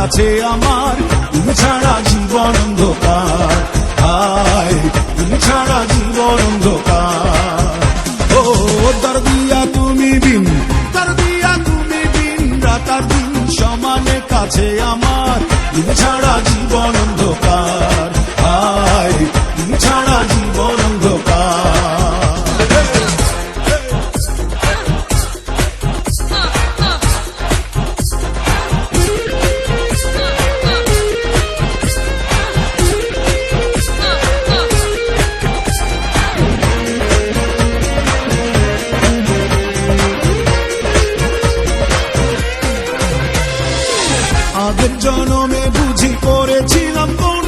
কাছে আমার, তুমি ছাড়া জীবন অন্ধকার, হায় তুমি ছাড়া জীবন অন্ধকার। ও দরদিয়া তুমি বিন, দরদিয়া তুমি বিন, রাত আর দিন সমানে কাছে আমার, তুমি ছাড়া জীবন অন্ধকার, হায় তুমি ছাড়া জীবন অন্ধকার। আগের জন্মে বুঝি করেছিলাম কোন